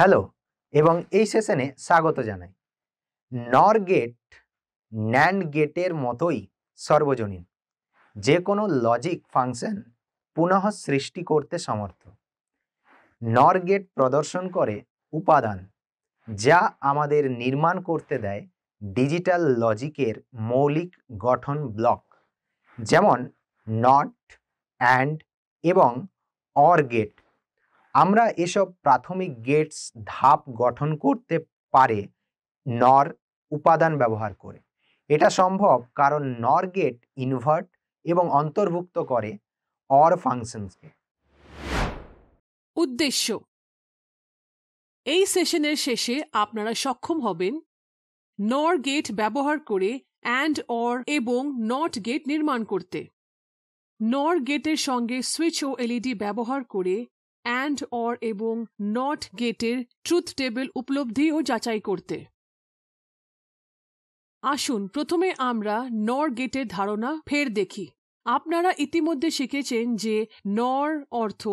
Hello এবং এই সেশনে স্বাগত জানাই। নর গেট ন্যান্ড গেটের মতোই সর্বজনীন, যে কোনো লজিক ফাংশন পুনঃ সৃষ্টি করতে সমর্থ। নর গেট প্রদর্শন করে উপাদান যা আমাদের নির্মাণ করতে দেয় ডিজিটাল লজিকের মৌলিক গঠন ব্লক, যেমন নট, অ্যান্ড এবং অর গেট। আমরা এসব প্রাথমিক গেটস ধাপ গঠন করতে পারে নর উপাদান ব্যবহার করে। এটা সম্ভব কারণ নর গেট ইনভার্ট এবং অন্তর্ভুক্ত করে অর ফাংশনসকে। উদ্দেশ্য: এই সেশনের শেষে আপনারা সক্ষম হবেন নর গেট ব্যবহার করে অ্যান্ড, অর এবং নট গেট নির্মাণ করতে, নর গেটের সঙ্গে সুইচ ও এলইডি ব্যবহার করে অ্যান্ড, অর এবং নট গেটের ট্রুথ টেবিল উপলব্ধি ও যাচাই করতে। আসুন প্রথমে আমরা নর গেটের ধারণা ফের দেখি। আপনারা ইতিমধ্যে শিখেছেন যে নর অর্থ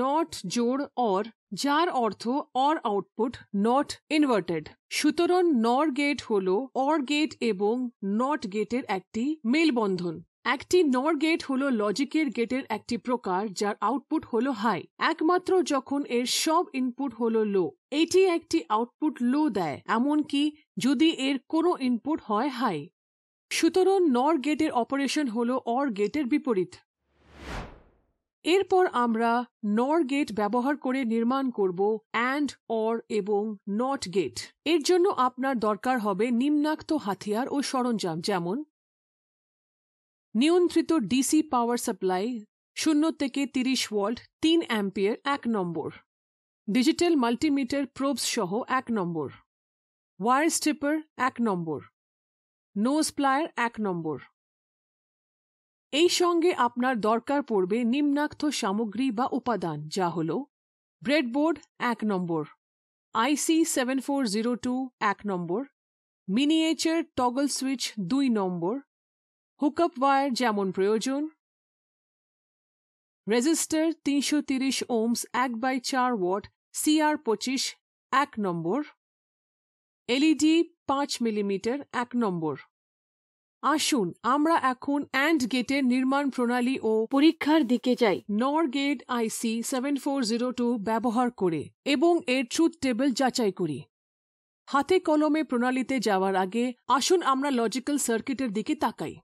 নট জোড় অর, যার অর্থ অর আউটপুট নট ইনভার্টেড। সুতরাং নর গেট হল অর গেট এবং নট গেটের একটি মেলবন্ধন। একটি নর গেট হল লজিকের গেটের একটি প্রকার যার আউটপুট হল হাই একমাত্র যখন এর সব ইনপুট হল লো। এটি একটি আউটপুট লো দেয় এমনকি যদি এর কোনো ইনপুট হয় হাই। সুতরাং নর গেটের অপারেশন হল অর গেটের বিপরীত। এরপর আমরা নর গেট ব্যবহার করে নির্মাণ করব অ্যান্ড, অর এবং নট গেট। এর জন্য আপনার দরকার হবে নিম্নাক্ত হাতিয়ার ও সরঞ্জাম, যেমন নিয়ন্ত্রিত ডিসি পাওয়ার সাপ্লাই 0 থেকে 30 ভোল্ট 3 অ্যাম্পিয়ার 1 নম্বর, ডিজিটাল মাল্টিমিটার প্রোবস সহ 1 নম্বর, ওয়্যার স্ট্রিপার 1 নম্বর, নোজ প্লায়ার 1 নম্বর। এই সঙ্গে আপনার দরকার পড়বে নিম্নাক্ত সামগ্রী বা উপাদান, যা হল ব্রেডবোর্ড 1 নম্বর, আইসি 7402 1 নম্বর, মিনিয়েচার টগল সুইচ 2 নম্বর, হুকআপ ওয়্যার যেমন প্রয়োজন, রেজিস্টার 330 ওহমস 1/4 ওয়াট CR25 1 নম্বর, এলইডি 5 মিলিমিটার 1 নম্বর। আসুন আমরা এখন অ্যান্ড গেটের নির্মাণ প্রণালী ও পরীক্ষার দিকে যাই। নর গেট আইসি 7402 ব্যবহার করে এবং এর ট্রুথ টেবিল যাচাই করি। হাতে কলমে প্রণালীতে যাওয়ার আগে আসুন আমরা লজিক্যাল সার্কিটের দিকে তাকাই।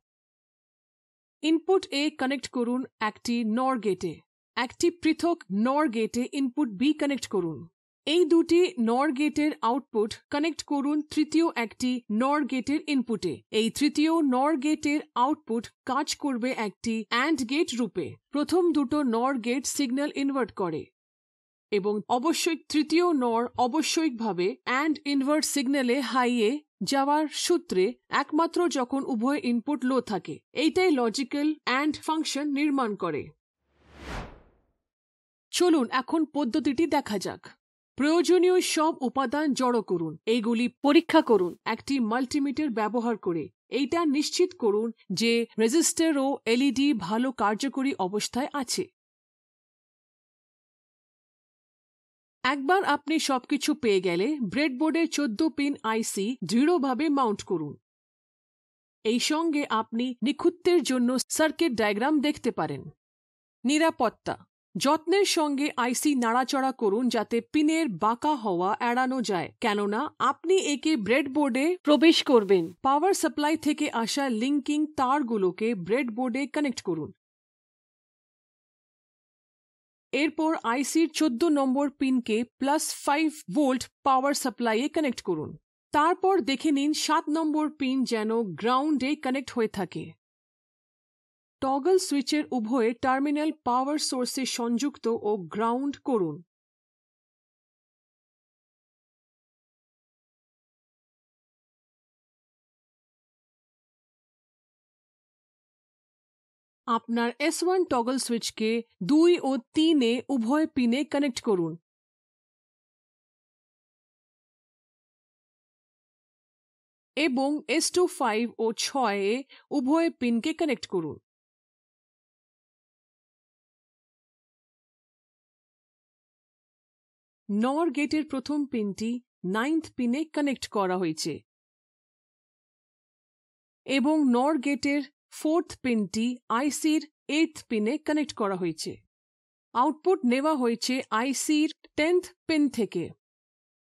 ইনপুট এ কানেক্ট করুন একটি নর গেটে, একটি পৃথক নর গেটে ইনপুট বি কানেক্ট করুন। এই দুটি নর গেটের আউটপুট কানেক্ট করুন তৃতীয় একটি নর গেটের ইনপুটে। এই তৃতীয় নর গেটের আউটপুট কাজ করবে একটি অ্যান্ড গেট রূপে। প্রথম দুটো নর গেট সিগন্যাল ইনভার্ট করে এবং অবশ্যই তৃতীয় নর অবশ্যইভাবে অ্যান্ড ইনভার্ট সিগন্যালে হাইয়ে যাওয়ার সূত্রে একমাত্র যখন উভয় ইনপুট লো থাকে। এইটাই লজিক্যাল অ্যান্ড ফাংশন নির্মাণ করে। চলুন এখন পদ্ধতিটি দেখা যাক। প্রয়োজনীয় সব উপাদান জড়ো করুন, এইগুলি পরীক্ষা করুন একটি মাল্টিমিটার ব্যবহার করে। এইটা নিশ্চিত করুন যে রেজিস্টার ও এলইডি ভালো কার্যকরী অবস্থায় আছে। একবার আপনি সবকিছু পেয়ে গেলে ব্রেডবোর্ডে 14 পিন আইসি দৃঢ়ভাবে মাউন্ট করুন। এই সঙ্গে আপনি নিখুঁতের জন্য সার্কিট ডায়াগ্রাম দেখতে পারেন। নিরাপত্তা: যত্নের সঙ্গে আইসি নাড়াচড়া করুন যাতে পিনের বাঁকা হওয়া এড়ানো যায়, কেননা আপনি একে ব্রেডবোর্ডে প্রবেশ করবেন। পাওয়ার সাপ্লাই থেকে আসা লিঙ্কিং তারগুলোকে ব্রেডবোর্ডে কানেক্ট করুন। এরপর আইসির 14 নম্বর পিনকে +5 ভোল্ট পাওয়ার সাপ্লাইয়ে কানেক্ট করুন। তারপর দেখে নিন 7 নম্বর পিন যেন গ্রাউন্ডে কানেক্ট হয়ে থাকে। টগল সুইচের উভয়ে টার্মিনাল পাওয়ার সোর্সে সংযুক্ত ও গ্রাউন্ড করুন। আপনার S1 টগল সুইচকে 2 ও 3 এ উভয় পিনে কানেক্ট করুন এবং S2 5 ও 6 এ উভয় পিনকে কানেক্ট করুন। নর গেটের প্রথম পিনটি 9th পিনে কানেক্ট করা হয়েছে এবং নর গেটের 4th পিনটি আইসির 8th পিনে কানেক্ট করা হয়েছে। আউটপুট নেওয়া হয়েছে আইসির 10th পিন থেকে।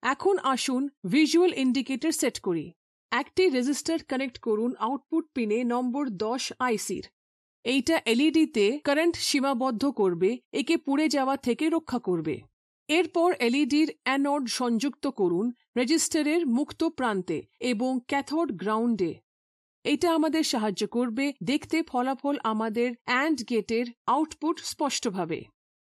এখন আসুন ভিজুয়াল ইন্ডিকেটর সেট করি। একটি রেজিস্টার কানেক্ট করুন আউটপুট পিনে নম্বর 10 আইসির। এইটা এলইডিতে কারেন্ট সীমাবদ্ধ করবে, একে পুড়ে যাওয়া থেকে রক্ষা করবে। এরপর এলইডির অ্যানোড সংযুক্ত করুন রেজিস্টারের মুক্ত প্রান্তে এবং ক্যাথোড গ্রাউন্ডে। এটা আমাদের সাহায্য করবে দেখতে ফলাফল আমাদের অ্যান্ড গেটের আউটপুট স্পষ্টভাবে।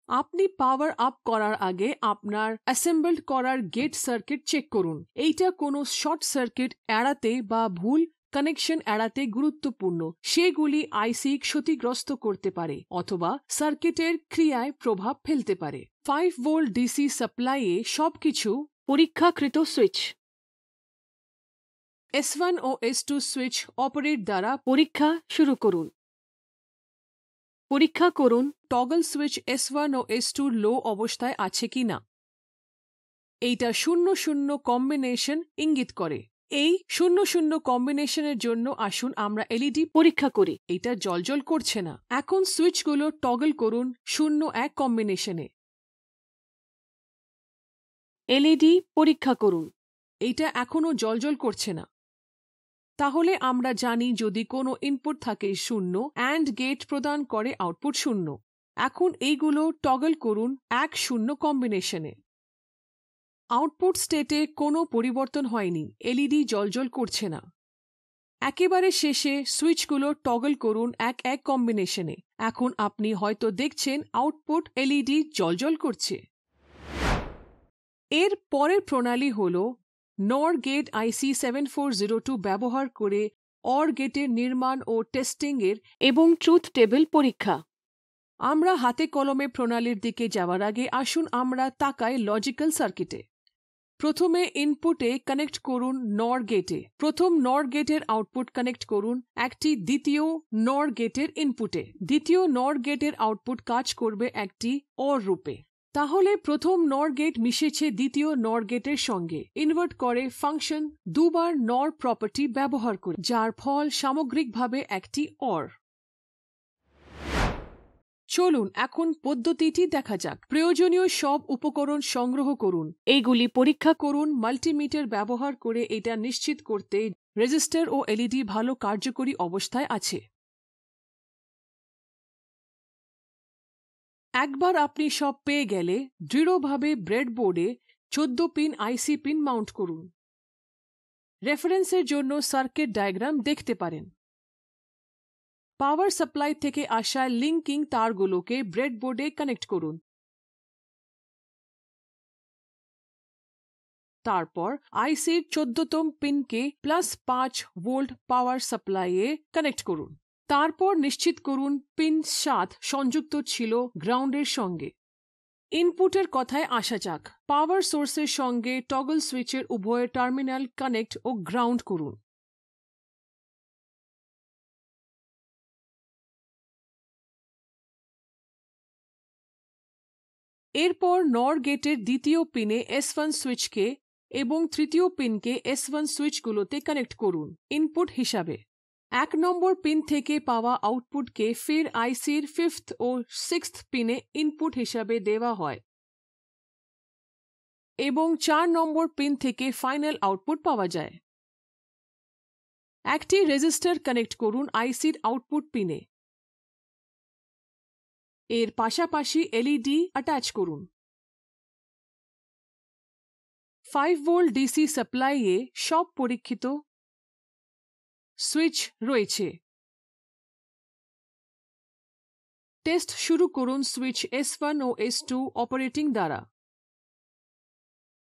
আপনি পাওয়ার আপ করার আগে আপনার অ্যাসেম্বলড করার গেট সার্কিট চেক করুন। এইটা কোনো শর্ট সার্কিট এড়াতে বা ভুল কানেকশন এড়াতে গুরুত্বপূর্ণ। সেগুলি আইসি ক্ষতিগ্রস্ত করতে পারে অথবা সার্কিটের ক্রিয়ায় প্রভাব ফেলতে পারে। 5 ভোল্ট ডিসি সাপ্লাইয়ে সবকিছু পরীক্ষাকৃত সুইচ S1 ও S2 সুইচ অপারেট দ্বারা পরীক্ষা শুরু করুন। পরীক্ষা করুন টগল সুইচ S1 ও S2 লো অবস্থায় আছে কিনা। এইটা 0-0 কম্বিনেশন ইঙ্গিত করে। এই 0-0 কম্বিনেশনের জন্য আসুন আমরা এলইডি পরীক্ষা করি। এটা জ্বলজ্বল করছে না। এখন সুইচগুলো টগল করুন 0-1 কম্বিনেশনে। এলইডি পরীক্ষা করুন। এইটা এখনো জ্বলজ্বল করছে না। তাহলে আমরা জানি যদি কোনো ইনপুট থাকে 0 অ্যান্ড গেট প্রদান করে আউটপুট 0। এখন এইগুলো টগল করুন 1-0 কম্বিনেশনে। আউটপুট স্টেটে কোনো পরিবর্তন হয়নি, এলইডি জ্বলজ্বল করছে না। একেবারে শেষে সুইচগুলো টগল করুন 1-1 কম্বিনেশনে। এখন আপনি হয়তো দেখছেন আউটপুট এলইডি জ্বলজ্বল করছে। এর পরের প্রণালী হল নর গেট আইসি 7402 ব্যবহার করে অর গেটের নির্মাণ ও টেস্টিংয়ের এবং ট্রুথ টেবিল পরীক্ষা। আমরা হাতে কলমে প্রণালীর দিকে যাওয়ার আগে আসুন আমরা তাকাই লজিক্যাল সার্কিটে। প্রথমে ইনপুটে কানেক্ট করুন নর গেটে। প্রথম নর গেটের আউটপুট কানেক্ট করুন একটি দ্বিতীয় নর গেটের ইনপুটে। দ্বিতীয় নর গেটের আউটপুট কাজ করবে একটি অর রূপে। তাহলে প্রথম নর গেট মিশেছে দ্বিতীয় নর গেটের সঙ্গে। ইনভার্ট করে ফাংশন দুবার নর প্রপার্টি ব্যবহার করে, যার ফল সামগ্রিকভাবে একটি অর। চলুন এখন পদ্ধতিটি দেখা যাক। প্রয়োজনীয় সব উপকরণ সংগ্রহ করুন। এইগুলি পরীক্ষা করুন মাল্টিমিটার ব্যবহার করে এটা নিশ্চিত করতে রেজিস্টার ও এলইডি ভালো কার্যকরী অবস্থায় আছে। একবার আপনি সব পেয়ে গেলে দৃঢ়ভাবে ব্রেডবোর্ডে 14 পিন আইসি পিন মাউন্ট করুন। রেফারেন্সের জন্য সার্কিট ডায়াগ্রাম দেখতে পারেন। পাওয়ার সাপ্লাই থেকে আসা লিঙ্কিং তারগুলোকে ব্রেডবোর্ডে কানেক্ট করুন। তারপর আইসির 14তম পিনকে +5 ভোল্ট পাওয়ার সাপ্লাইয়ে কানেক্ট করুন। তারপর নিশ্চিত করুন পিন 7 সংযুক্ত ছিল গ্রাউন্ডের সঙ্গে। ইনপুটের কথায় আসা যাক। পাওয়ার সোর্সের সঙ্গে টগল সুইচের উভয় টার্মিনাল কানেক্ট ও গ্রাউন্ড করুন। এরপর নর গেটের দ্বিতীয় পিনে S1 সুইচকে এবং তৃতীয় পিনকে S1 সুইচগুলোতে কানেক্ট করুন ইনপুট হিসাবে। 1 নম্বর পিন থেকে পাওয়া আউটপুটকে ফের আইসির 5th ও 6th পিনে ইনপুট হিসাবে দেওয়া হয় এবং 4 নম্বর পিন থেকে ফাইনাল আউটপুট পাওয়া যায়। একটি রেজিস্টার কানেক্ট করুন আইসির আউটপুট পিনে। এর পাশাপাশি এলইডি অ্যাটাচ করুন। 5 ভোল্ট ডিসি সাপ্লাইয়ে সব পরীক্ষিত সুইচ রয়েছে। টেস্ট শুরু করুন সুইচ S1 ও S2 অপারেটিং দ্বারা।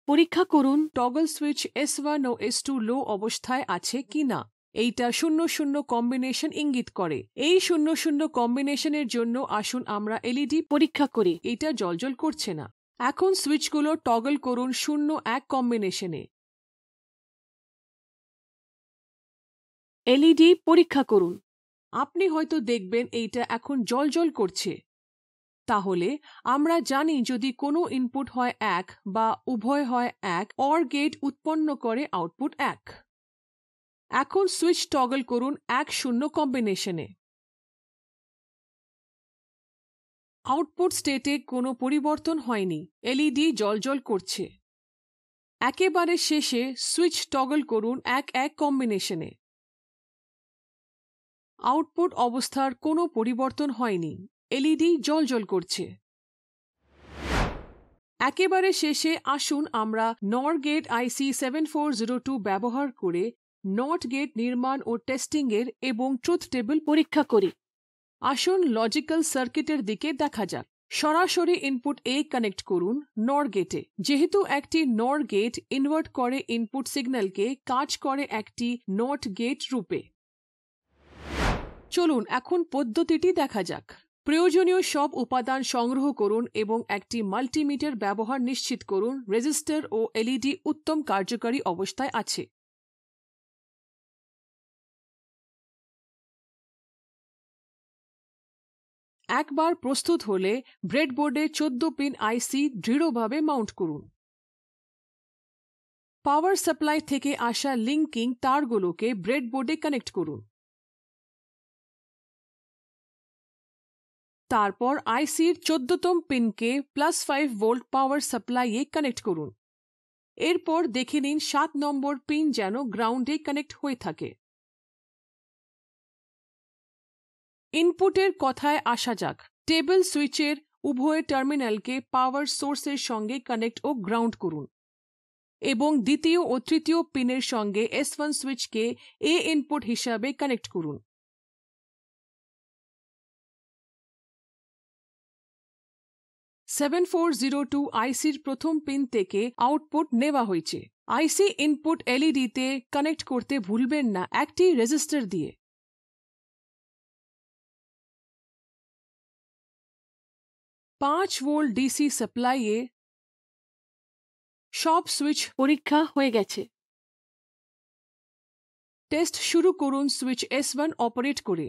পরীক্ষা করুন টগল সুইচ S1 ও S2 লো অবস্থায় আছে কিনা। এইটা 0-0 কম্বিনেশন ইঙ্গিত করে। এই 0-0 কম্বিনেশনের জন্য আসুন আমরা এলইডি পরীক্ষা করি। এটা জ্বলজ্বল করছে না। এখন সুইচগুলো টগল করুন 0-1 কম্বিনেশনে। এলইডি পরীক্ষা করুন। আপনি হয়তো দেখবেন এইটা এখন জ্বলজ্বল করছে। তাহলে আমরা জানি যদি কোনো ইনপুট হয় 1 বা উভয় হয় 1, অর গেট উৎপন্ন করে আউটপুট 1। এখন সুইচ টগল করুন 1-0 কম্বিনেশনে। আউটপুট স্টেটে কোনো পরিবর্তন হয়নি, এলইডি জ্বলজ্বল করছে। একেবারে শেষে সুইচ টগল করুন 1-1 কম্বিনেশনে। আউটপুট অবস্থার কোনো পরিবর্তন হয়নি, এলইডি জ্বলজ্বল করছে। একেবারে শেষে আসুন আমরা নর গেট আইসি 7402 ব্যবহার করে নট গেট নির্মাণ ও টেস্টিংয়ের এবং ট্রুথ টেবিল পরীক্ষা করি। আসুন লজিক্যাল সার্কিটের দিকে দেখা যাক। সরাসরি ইনপুট এ কানেক্ট করুন নর গেটে। যেহেতু একটি নর গেট ইনভার্ট করে ইনপুট সিগন্যালকে, কাজ করে একটি নট গেট রূপে। চলুন এখন পদ্ধতিটি দেখা যাক। প্রয়োজনীয় সব উপাদান সংগ্রহ করুন এবং একটি মাল্টিমিটার ব্যবহার নিশ্চিত করুন রেজিস্টার ও এলইডি উত্তম কার্যকারী অবস্থায় আছে। একবার প্রস্তুত হলে ব্রেডবোর্ডে 14 পিন আইসি দৃঢ়ভাবে মাউন্ট করুন। পাওয়ার সাপ্লাই থেকে আসা লিঙ্কিং তারগুলোকে ব্রেডবোর্ডে কানেক্ট করুন। তারপর আইসির 14তম পিনকে +5 ভোল্ট পাওয়ার সাপ্লাইয়ে কানেক্ট করুন। এরপর দেখে নিন 7 নম্বর পিন যেন গ্রাউন্ডে কানেক্ট হয়ে থাকে। ইনপুটের কথায় আসা যাক। টেবিল সুইচের উভয় টার্মিনালকে পাওয়ার সোর্সের সঙ্গে কানেক্ট ও গ্রাউন্ড করুন এবং দ্বিতীয় ও তৃতীয় পিনের সঙ্গে S1 সুইচকে এ ইনপুট হিসাবে কানেক্ট করুন। (7402) আইসির প্রথম পিন থেকে আউটপুট নেওয়া হয়েছে। আইসি ইনপুট এলইডিতে কানেক্ট করতে ভুলবেন না একটি রেজিস্টার দিয়ে। 5 ভোল্ট ডিসি সাপ্লাইয়ে সব সুইচ পরীক্ষা হয়ে গেছে। টেস্ট শুরু করুন সুইচ S1 অপারেট করে।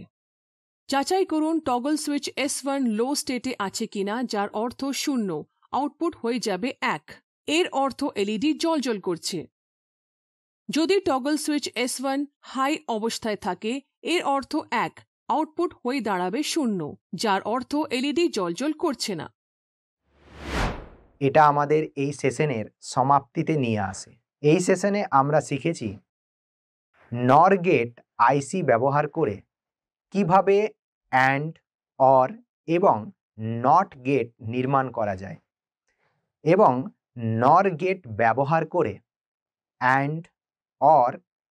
যাচাই করুন টগল সুইচ S1 লো স্টেটে আছে কিনা, যার অর্থ 0, আউটপুট হয়ে যাবে 1। এর অর্থ এলইডি জ্বলজ্বল করছে। যদি টগল সুইচ S1 হাই অবস্থায় থাকে, এর অর্থ 1, আউটপুট হয়ে দাঁড়াবে 0, যার অর্থ এলইডি জ্বলজ্বল করছে না। এটা আমাদের এই সেশনের সমাপ্তিতে নিয়ে আসে। এই সেশনে আমরা শিখেছি নর গেট আইসি ব্যবহার করে কিভাবে অ্যান্ড, অর এবং নট গেট নির্মাণ করা যায় এবং নর গেট ব্যবহার করে অ্যান্ড, অর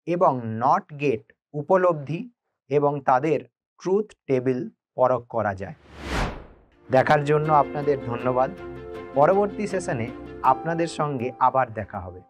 এবং নট গেট উপলব্ধি এবং তাদের ট্রুথ টেবিল পরখ করা যায়। দেখার জন্য আপনাদের ধন্যবাদ। পরবর্তী সেশনে আপনাদের সঙ্গে আবার দেখা হবে।